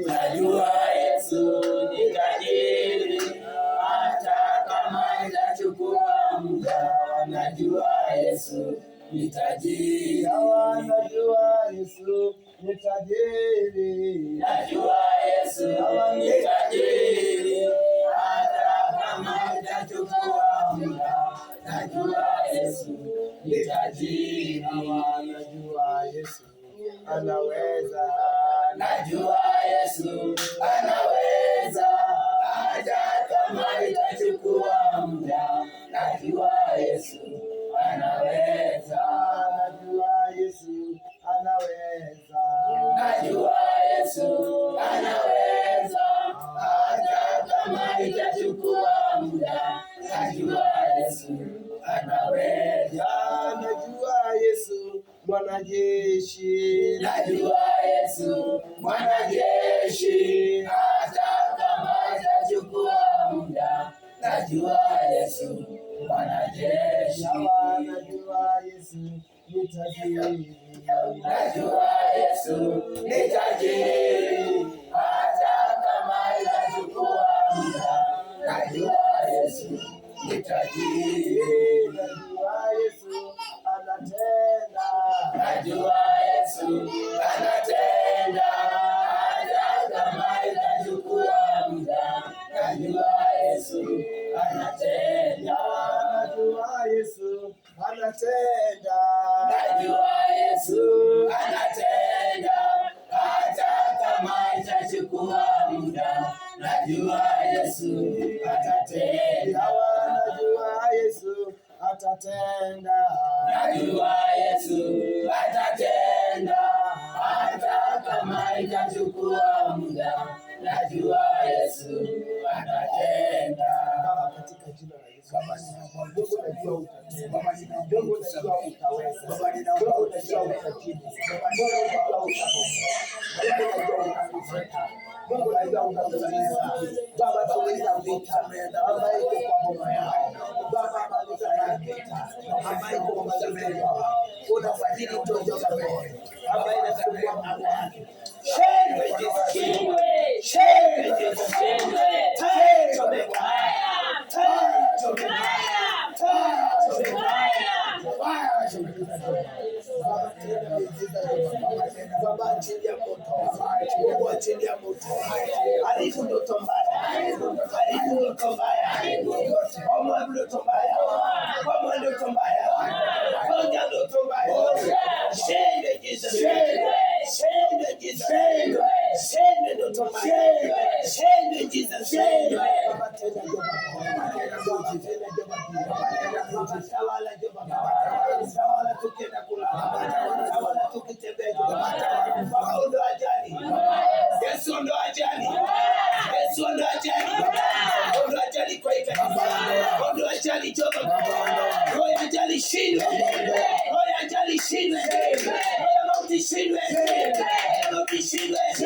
Najua Yesu ni tajiri, hata kama itachukua muda. Najua Yesu ni tajiri, najua Yesu ni tajiri, najua Yesu ni tajiri, hata kama itachukua muda. Najua Yesu ni tajiri, najua Yesu anaweza, najua Yesu anaweza, hata kama itachukua muda. Najua Yesu anaweza, najua Yesu anaweza, najua Yesu anaweza, hata kama itachukua muda. Najua Yesu anaweza, najua Yesu mwanajeshi, najua Yesu mwanajeshi, hata kama itachukua muda. Najua Yesu mwanajeshi, najua Yesu ni tajiri, najua Yesu ni tajiri, hata kama itachukua muda. Najua Yesu ni tajiri, najua Yesu anatenda, najua Yesu anatenda, hata kama itachukua muda. Najua Yesu anatenda, najua Yesu anatenda, najua Yesu anatenda, hata kama itachukua muda. Najua Yesu atatenda, najua Yesu atatenda, najua Yesu atatenda, hata kama itachukua muda. Najua Yesu atatenda. Baba, katika jina la Yesu, Mungu najua utatenda, Mungu najua utaweza, Mungu najua utajibu, Mungu najua utaweza, Mungu najua utaweza. Baba, tuliza vita ambayo iko kwa boma yao, Baba, maliza vita ambayo iko kwa mazameni yao, unafadhili tojo za Mungu ambayo inasumbua mambo yake. Shangwe Yesu, shangwe Yesu, tendo mbaya, tendo mbaya, tendo mbaya. Baba, achilia moto, Mungu achilia moto, haribu ndoto mbaya, haribu ndoto mbaya, bomoa ndoto mbaya, bomoa ndoto mbaya, vunja ndoto mbaya. Shende Jesus, shende Jesus, shende ndoto mbaya, shende Jesus, shende. Baba, tena Baba, tawala Baba, tawala tukienda kulala, tawala tukitembea Baba, ondoa ajali, Yesu ondoa ajali, Yesu ondoa ajali, ondoa ajali kwa kanisa, ondoa ajali Baba, roho ya ajali shindwe, roho ya ajali shindwe, roho ya mauti shindwe, roho ya mauti shindwe, roho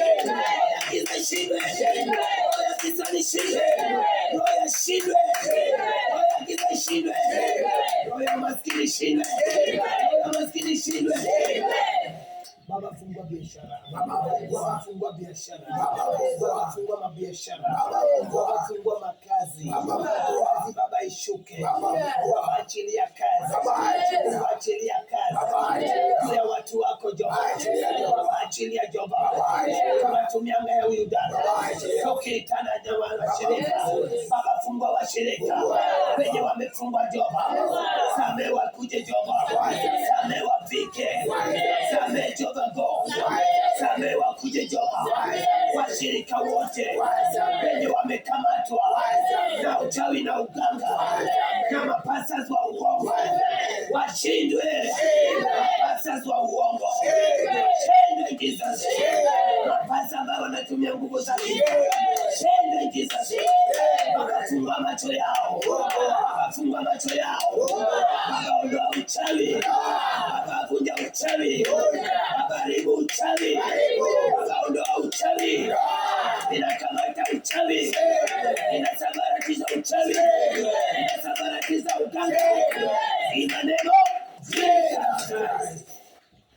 ya giza shindwe, roho ya giza shindwe, roho ya shindwe, roho ya giza shindwe, roho ya maskini shindwe, roho ya maskini shindwe. Baba, fungua biashara, Baba, fungua biashara, Baba, fungua mabiashara, Baba, fungua makazi, kazi Baba ishuke, Baba, achilia kazi, Baba, achilia kazi ya watu wako Jehova, Baba, achilia Jehova, tunatumia ngaya huyu dada, tukitana Jehova washirika, Baba, fungua washirika, wenye wamefungwa Jehova, samehe wakuje Jehova, samehe wafike, samehe Jehova go, samehe wakuje Jehova, washirika wote wenye wamekamatwa na uchawi na uganga na mapasas wa uongo washindwe, mapasas wa uongo shindwe Jesus, mapasa ambao wanatumia nguvu za giza shindwe Jesus, wakafungua macho yao, wakafungua macho yao, wakaondoa uchawi, wakavunja uchawi, wakaribu uchawi, wakaondoa uchawi, inakamata uchawi, inasambaratiza uchawi, inasambaratiza uganga, ina neno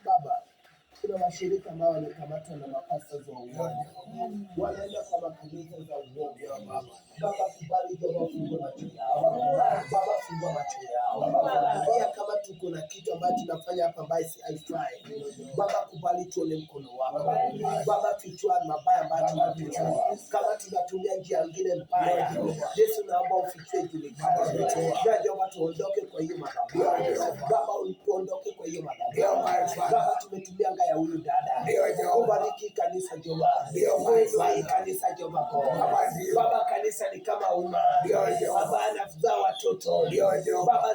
Baba, kuna washirika ambao wamekamatwa na mapasta za uongo, wanaenda kwa makanisa za uongo. Baba, kubali Jehova, fungua macho yao. Baba, fungua macho yao. Pia kama tuko na kitu ambacho tunafanya hapa ambaye si haifai, Baba, kubali tuone mkono wako. Baba, tuchua mabaya ambayo tunapita. Kama tunatumia njia nyingine mbaya, Yesu naomba ufichue julikana. Jehova, tuondoke kwa hiyo madhabahu. Baba, tuondoke kwa hiyo madhabahu. Baba, tumetumia anga ya huyu dada. Ubariki kanisa Jehova. Ubariki kanisa Jehova. Baba, kanisa ni kama umma. Baba, anazaa watoto. Baba,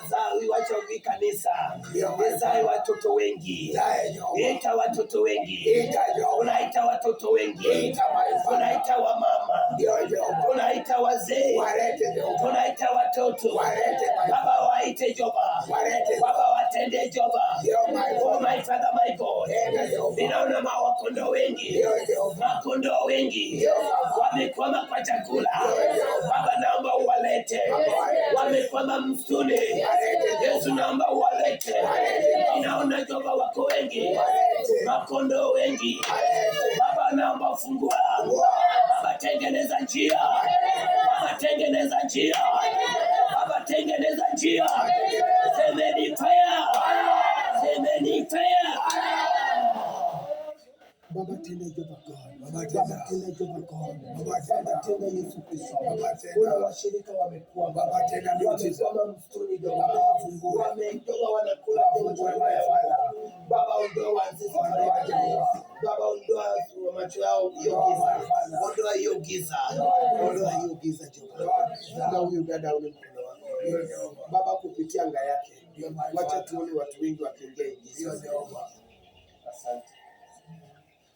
wacha hii kanisa. Zaa watoto wengi. Ita watoto wengi. Unaita watoto wengi. Unaita wamama. Unaita wazee. Unaita watoto. Baba, waite Jehova. Baba, watende Jehova. Oh my Father, my God. Ninaona mawakondo wengi. Makondo wengi. Wamekwama kwa chakula. Baba, naomba uwalete. Wamekwama msituni. Yesu, naomba uwalete. Ninaona Jehova wako wengi. Makondo wengi. Baba, naomba fungua. Baba, tengeneza njia. Baba, tengeneza njia. Baba, tengeneza njia. Semeni fire. Semeni fire. Baba, tenda Jehova God. Baba, tenda Jehova God. Baba, tenda Yesu Kristo. Kuna washirika wamekuwa. Baba, tenda miujiza. Baba, msituni Jehova. Wametoka wanakula Jehova. Baba, ondoa wazizi wa Jehova. Baba, ondoa macho yao hiyo giza. Ondoa hiyo giza. Ondoa hiyo giza Jehova. Na huyu dada ule mkono wako. Baba, kupitia anga yake. Wacha tuone watu wengi wakiingia ingiza Jehova. Asante.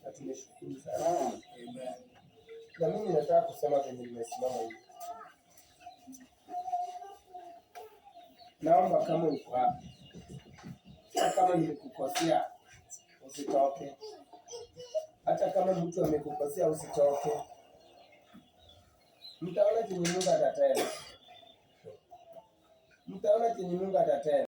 Na tumeshukuru sana. Amen. Na mimi nataka kusema venye nimesimama hivi. Naomba kama uko hapa. Kama nilikukosea usitoke. Hata kama mtu amekukosea usitoke. Mtaona chenye Mungu atatenda. Mtaona chenye Mungu atatenda.